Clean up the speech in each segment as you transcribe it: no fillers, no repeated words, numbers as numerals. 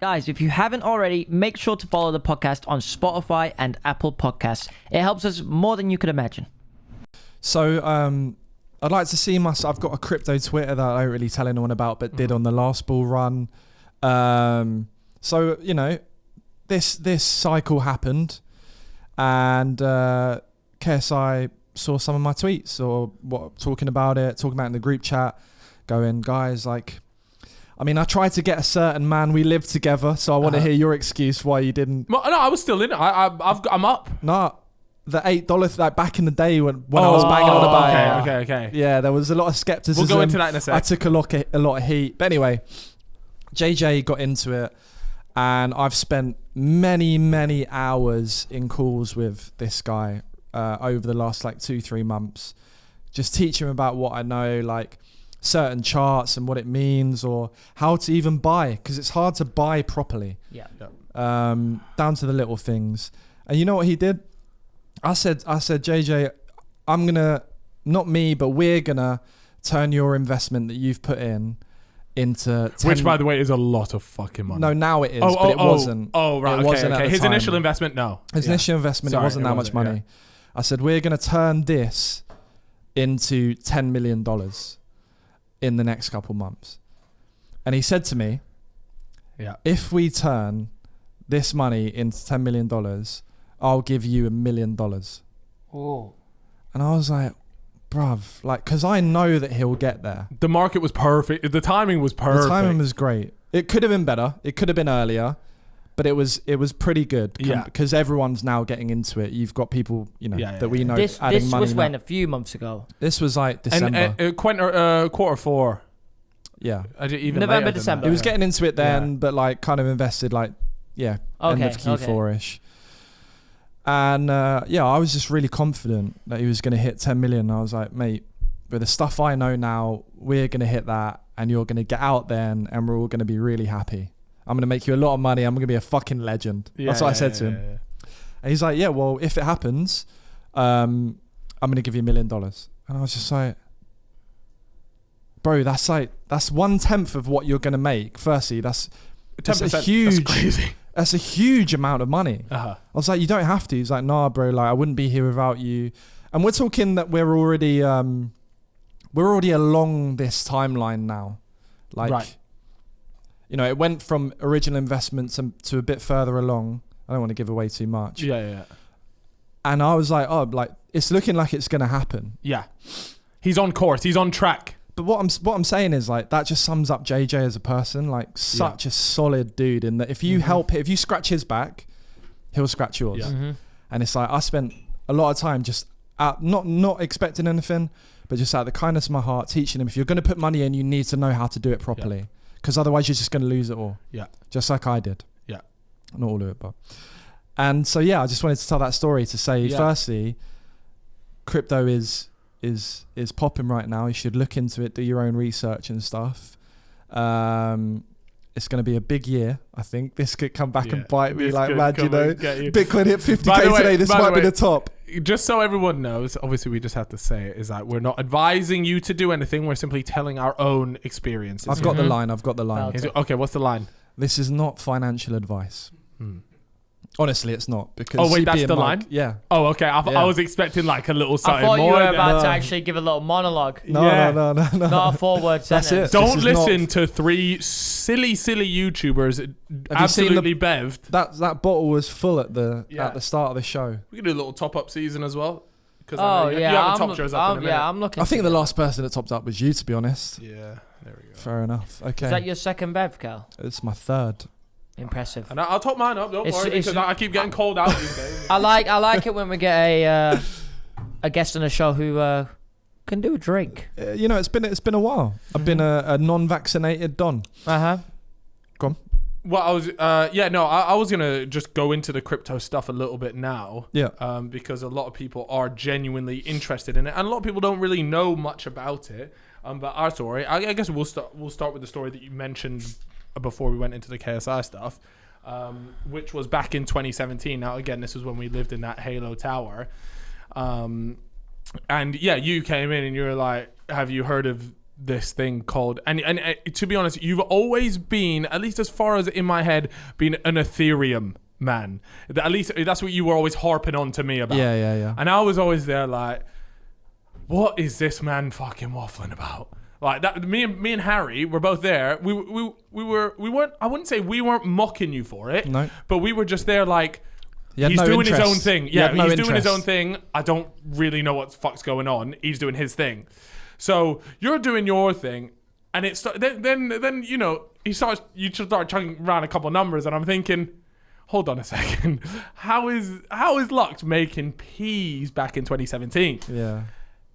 Guys, if you haven't already, make sure to follow the podcast on Spotify and Apple Podcasts. It helps us more than you could imagine. So I'd like to see I've got a crypto Twitter that I don't really tell anyone about, but did on the last bull run. So, you know, this cycle happened, and KSI saw some of my tweets or talking about it in the group chat, going, guys, like, I mean, I tried to get a certain man. We lived together, so I want to hear your excuse why you didn't. Well, no, I was still in it. I'm up. No, the $8, like back in the day when I was banging on about it. Okay. Yeah, there was a lot of skepticism. We'll go into that in a sec. I took a lot of heat. But anyway, JJ got into it, and I've spent many hours in calls with this guy over the last like 2-3 months, just teaching him about what I know, like certain charts and what it means, or how to even buy, because it's hard to buy properly. Yeah. Down to the little things. And you know what he did? I said, JJ, I'm gonna, not me, but we're gonna turn your investment that you've put in into 10. Which, by the way, is a lot of fucking money. No, now it is, but it wasn't. Oh, right. It wasn't at the His time. initial investment, no. His initial investment, it wasn't that much money. Yeah. I said, we're gonna turn this into $10 million in the next couple months. And he said to me, if we turn this money into $10 million, I'll give you $1 million. Oh. And I was like, bruv, like, because I know that he'll get there. The market was perfect. The timing was perfect. The timing was great. It could have been better. It could have been earlier, but it was pretty good. Because everyone's now getting into it. You've got people, you know, that we know adding money. This was when, a few months ago. This was like December. And Q4. Yeah. November, December. He was getting into it then, but like kind of invested like, end of Q4-ish. And I was just really confident that he was going to hit 10 million. I was like, mate, with the stuff I know now, we're going to hit that, and you're going to get out there, and we're all going to be really happy. I'm going to make you a lot of money. I'm going to be a fucking legend. That's what I said to him. Yeah. And he's like, yeah, well, if it happens, I'm going to give you $1 million. And I was just like, bro, that's 1/10 of what you're going to make. Firstly, that's a huge, that's crazy. That's a huge amount of money. I was like, you don't have to. He's like, nah, bro, like I wouldn't be here without you. And we're talking that we're already along this timeline now. Like, you know, it went from original investments to a bit further along. I don't want to give away too much. Yeah. And I was like, oh, like it's looking like it's going to happen. Yeah. He's on course. He's on track. But what I'm saying is like that just sums up JJ as a person, like such a solid dude, in that if you if you scratch his back, he'll scratch yours. Yeah. Mm-hmm. And it's like I spent a lot of time just not expecting anything, but just out of the kindness of my heart, teaching him, if you're going to put money in, you need to know how to do it properly, because otherwise you're just going to lose it all. Yeah. Just like I did. Yeah. Not all of it, but. And so I just wanted to tell that story to say, firstly, crypto is popping right now. You should look into it, do your own research and stuff. It's going to be a big year. I think this could come back and bite me like mad, you know. Bitcoin hit 50k today. This might be the top. Just so everyone knows, obviously we just have to say it, is that we're not advising you to do anything. We're simply telling our own experiences. I've got the line. Okay, what's the line? This is not financial advice. Honestly, it's not, because that's the line? Yeah. Oh, okay. I was expecting like a little something more. I thought you were about to actually give a little monologue. No. Not a 4-word sentence. That's it. Don't listen to 3 silly YouTubers absolutely bevved. That bottle was full at the start of the show. We can do a little top-up season as well. You have top shows up in a minute. I'm looking. I think the last person that topped up was you, to be honest. Yeah, there we go. Fair enough. Okay. Is that your second bev, Cal? It's my third. Impressive. And I'll top mine up. Don't worry, because I keep getting called out these days. I like it when we get a guest on the show who can do a drink. You know, it's been a while. I've been a non-vaccinated Don. Go on. Well, I was gonna just go into the crypto stuff a little bit now. Yeah. Because a lot of people are genuinely interested in it, and a lot of people don't really know much about it. But our story, I guess we'll start with the story that you mentioned before we went into the KSI stuff, which was back in 2017. Now, again, this was when we lived in that Halo Tower. And you came in and you were like, have you heard of this thing called, and to be honest, you've always been, at least as far as in my head, been an Ethereum man. At least that's what you were always harping on to me about. Yeah. And I was always there like, what is this man fucking waffling about? Like that. Me and Harry were both there. We weren't. I wouldn't say we weren't mocking you for it. No. But we were just there like, he's no doing his interest. own thing. You Yeah, had no he's doing his interest. own thing. I don't really know what the fuck's going on. He's doing his thing. So you're doing your thing, and it's then you know you start chugging around a couple of numbers, and I'm thinking, hold on a second, how is Lux making peas back in 2017? Yeah.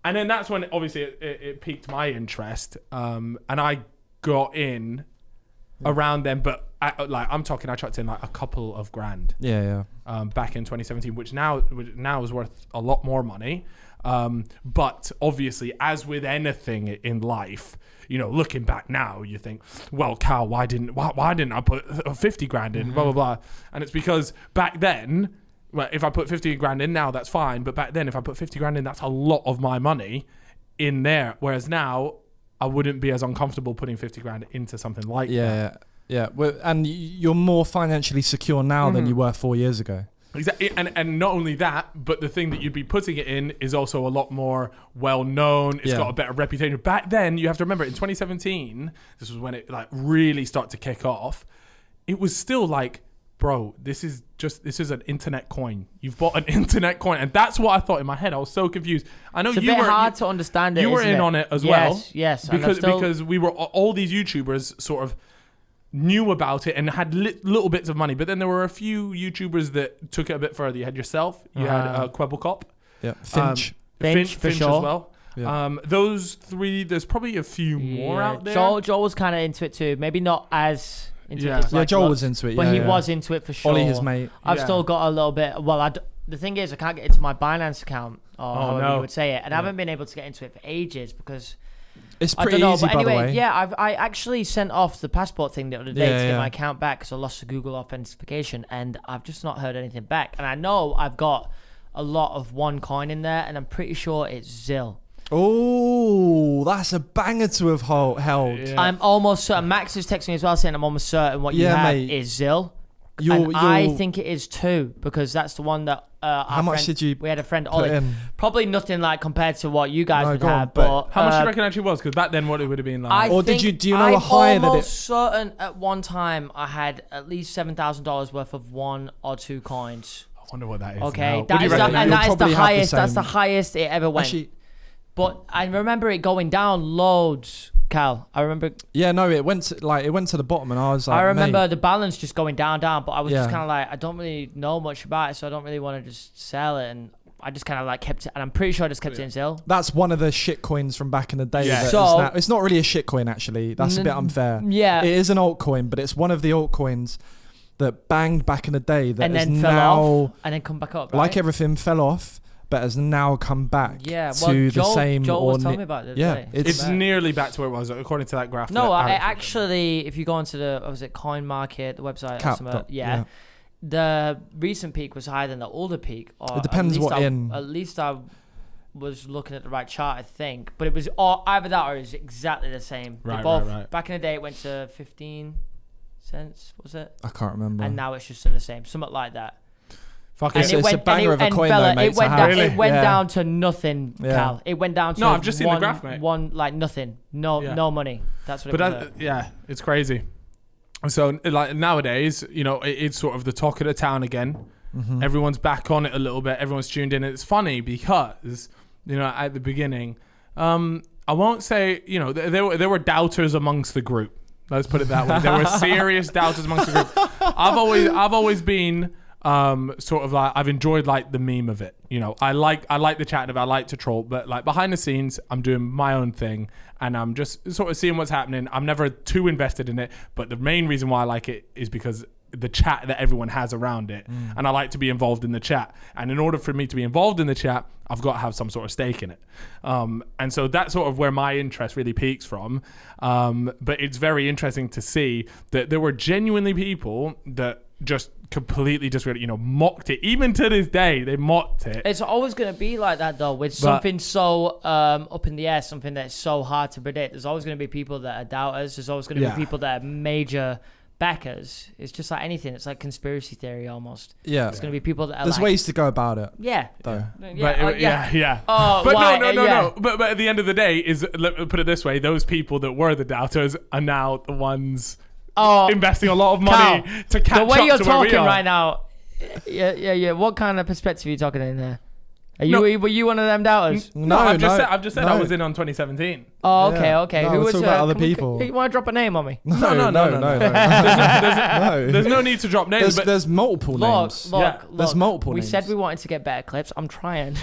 And then that's when obviously it piqued my interest, and I got in around then. But I'm talking, I chucked in like a couple of grand. Yeah. Back in 2017, which now is worth a lot more money. But obviously, as with anything in life, you know, looking back now, you think, well, Cal, why didn't I put 50 grand in? Blah blah blah. And it's because back then, well, if I put 50 grand in now, that's fine. But back then, if I put 50 grand in, that's a lot of my money in there. Whereas now, I wouldn't be as uncomfortable putting 50 grand into something like that. Yeah. Well, and you're more financially secure now than you were 4 years ago. Exactly, and not only that, but the thing that you'd be putting it in is also a lot more well known. It's got a better reputation. Back then, you have to remember, in 2017, this was when it like really started to kick off. It was still like, bro, this is an internet coin. You've bought an internet coin, and that's what I thought in my head. I was so confused. I know It's a you bit were hard to understand it. You were isn't in it? on it as well. Yes. Because we were all these YouTubers sort of knew about it and had little bits of money, but then there were a few YouTubers that took it a bit further. You had yourself, you had Quebblecop, Finch. Finch for as sure. well. Yeah. Those three, there's probably a few more out there. Joel was kind of into it too. Maybe not as into Yeah. it as Yeah, like Joel Lux, was into it. but yeah, he yeah. was into it for sure. Ollie, his mate. I've still got a little bit. Well, the thing is, I can't get into my Binance account, or however you would say it, and I haven't been able to get into it for ages because It's I pretty don't know. easy, But by anyway, the way. yeah, I actually sent off the passport thing the other day to get Yeah. my account back because I lost the Google authentication, and I've just not heard anything back. And I know I've got a lot of one coin in there, and I'm pretty sure it's Zill. Oh, that's a banger to have held. Yeah. I'm almost certain. Max is texting me as well saying I'm almost certain what you Yeah, have mate. is Zill. You'll- I think it is too because that's the one that How much did you we had a friend put Ollie. in? Probably nothing like compared to what you guys No, would go on, have, but but How much do you reckon actually was? Because back then, what it would have been like. Or do you know a higher I'm that almost certain at one time I had at least $7,000 worth of one or two coins. I wonder what that is. Okay, now. What that do you is the, reckon now? and You'll that is the probably have the highest. That's the same. highest it ever went. Actually, But I remember it going down loads, Cal. I remember. yeah, no, it went to the bottom, and I was like, I remember mate, the balance just going down, but I was just Yeah. kind of like, I don't really know much about it, so I don't really want to just sell it, and I just kind of like kept it, and I'm pretty sure I just kept it in sale. that's one of the shit coins from back in the day. Yeah. that is So- now, it's not really a shit coin, actually. That's a bit unfair. Yeah, It is an altcoin, but it's one of the altcoins that banged back in the day that and is then fell now, off, and then come back up. Right? like everything, fell off, but has now come back Yeah, well, to Joel, the same. Joel was or telling ni- me about it. yeah, Today. It's back. nearly back to where it was according to that graph. No, that I Aaron- actually, if you go onto the, what was it, Coin Market, the website, or Cap. something, yeah, the recent peak was higher than the older peak. Or It depends at least what in. At least I was looking at the right chart, I think. But it was either that or it was exactly the same. They Right, both, right. Back in the day, it went to 15 cents, was it? I can't remember. And now it's just in the same, something like that. Fucking It's a banger of a coin, fella, though, mate, it to went, have. down, Really? it went Yeah. down to nothing, Yeah. Cal. It went down to No, I've just seen the one, graph, mate. one, like nothing. No, Yeah. no money. That's what But it was. yeah, it's crazy. So like nowadays, you know, it's sort of the talk of the town again. Mm-hmm. Everyone's back on it a little bit. Everyone's tuned in. It's funny because, you know, at the beginning, I won't say, you know, there were doubters amongst the group. Let's put it that way. There were serious doubters amongst the group. I've always been sort of like, I've enjoyed like the meme of it. You know, I like the chat of it. I like to troll, but like behind the scenes, I'm doing my own thing and I'm just sort of seeing what's happening. I'm never too invested in it, but the main reason why I like it is because the chat that everyone has around it, and I like to be involved in the chat. And in order for me to be involved in the chat, I've got to have some sort of stake in it. And so that's sort of where my interest really peaks from. But it's very interesting to see that there were genuinely people that just completely disregarded, mocked it. Even to this day, they mocked it. It's always going to be like that, though, with something so up in the air, something that's so hard to predict. There's always going to be people that are doubters. There's always going to be people that are major backers. It's just like anything. It's like conspiracy theory almost. Yeah. It's going to be people that are There's ways to go about it. Yeah. Though. Yeah. Oh, but why? no. But at the end of the day, put it this way: those people that were the doubters are now the ones investing a lot of money to catch up to where we are. The way you're talking right now, yeah. What kind of perspective are you talking in there? Were you one of them doubters? No, I've just said I was in on 2017. Oh, okay. No, who we're was talking about other people? You want to drop a name on me? No. There's no need to drop names. There's multiple names. Look. There's multiple names. We said we wanted to get better clips. I'm trying.